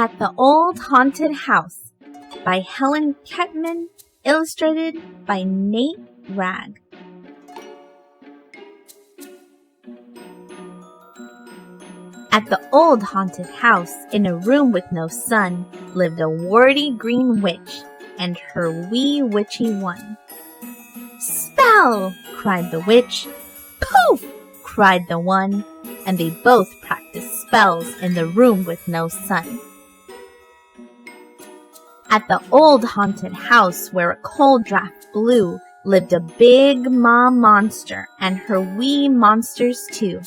At the Old Haunted House by Helen Ketteman, illustrated by Wragg. At the old haunted house, in a room with no sun, lived a warty green witch and her wee witchy one. "Spell!" cried the witch. "Poof!" cried the one, and they both practiced spells in the room with no sun. At the old haunted house where a cold draft blew, lived a big monster and her wee monsters too.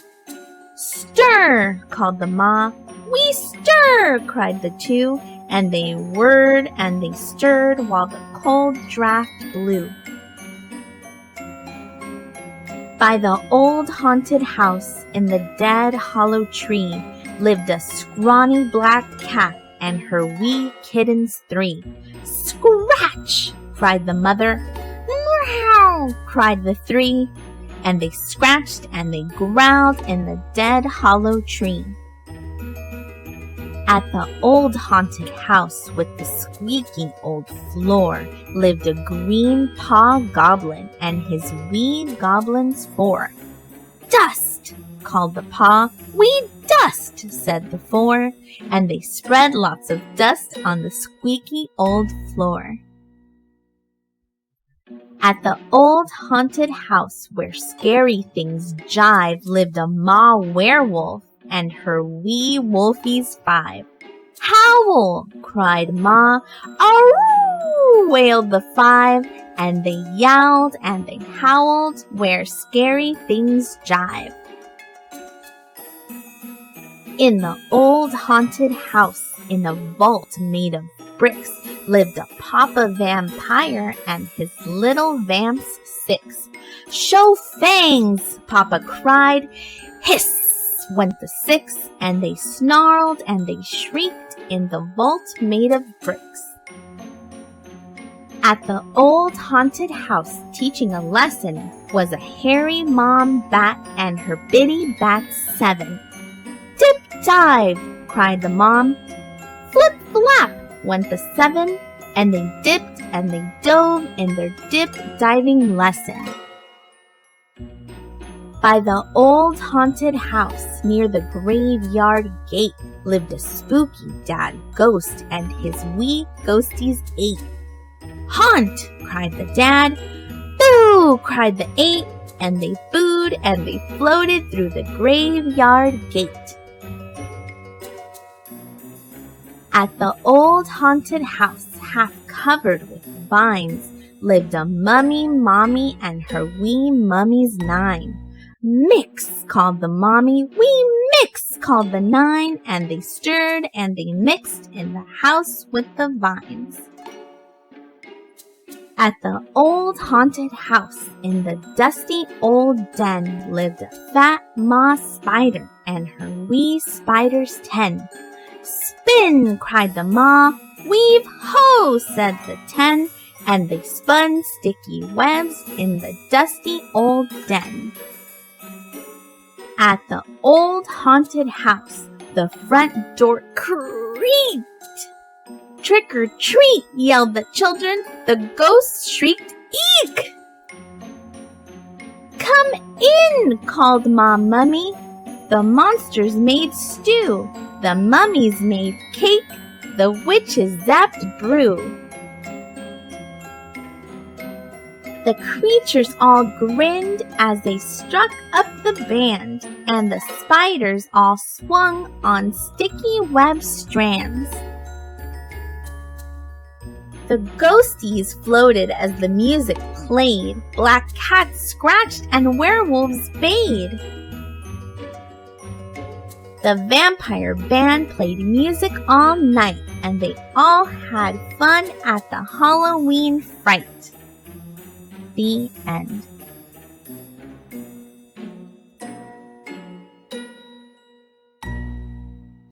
"Stir!" called the ma. "We stir!" cried the two, and they whirred and they stirred while the cold draft blew. By the old haunted house in the dead hollow tree lived a scrawny black cat and her wee kittens 3. "Scratch!" cried the mother. "Meow!" cried the 3, and they scratched and they growled in the dead hollow tree. At the old haunted house with the squeaky old floor lived a green paw goblin and his wee goblins 4. "Dust!" called the paw. "We dust!" said the 4, and they spread lots of dust on the squeaky old floor. At the old haunted house where scary things jive lived a ma werewolf and her wee wolfies 5. "Howl!" cried ma. "Aroo!" wailed the 5, and they yowled and they howled where scary things jive. In the old haunted house in a vault made of bricks lived a papa vampire and his little vamps 6. "Show fangs!" papa cried. "Hiss!" went the 6, and they snarled and they shrieked in the vault made of bricks. At the old haunted house teaching a lesson was a hairy mom bat and her bitty bats 7. "Dip dive!" cried the mom. "Flip flap!" went the 7, and they dipped and they dove in their dip diving lesson. By the old haunted house near the graveyard gate lived a spooky dad ghost and his wee ghosties 8. "Haunt!" cried the dad. "Boo!" cried the 8, and they booed and they floated through the graveyard gate. At the old haunted house, half covered with vines, lived a mummy mommy and her wee mummies 9. "Mix!" called the mommy. "We mix!" called the 9, and they stirred and they mixed in the house with the vines. At the old haunted house in the dusty old den lived a fat ma spider and her wee spiders 10. "Spin!" cried the ma. "Weave ho!" said the 10, and they spun sticky webs in the dusty old den. At the old haunted house, the front door creaked. "Trick or treat!" yelled the children. The ghosts shrieked, "Eek!" "Come in!" called Ma Mummy. The monsters made stew. The mummies made cake. The witches zapped brew. The creatures all grinned as they struck up the band, and the spiders all swung on sticky web strands. The ghosties floated as the music played, black cats scratched and werewolves bayed. The vampire band played music all night, and they all had fun at the Halloween fright. The end.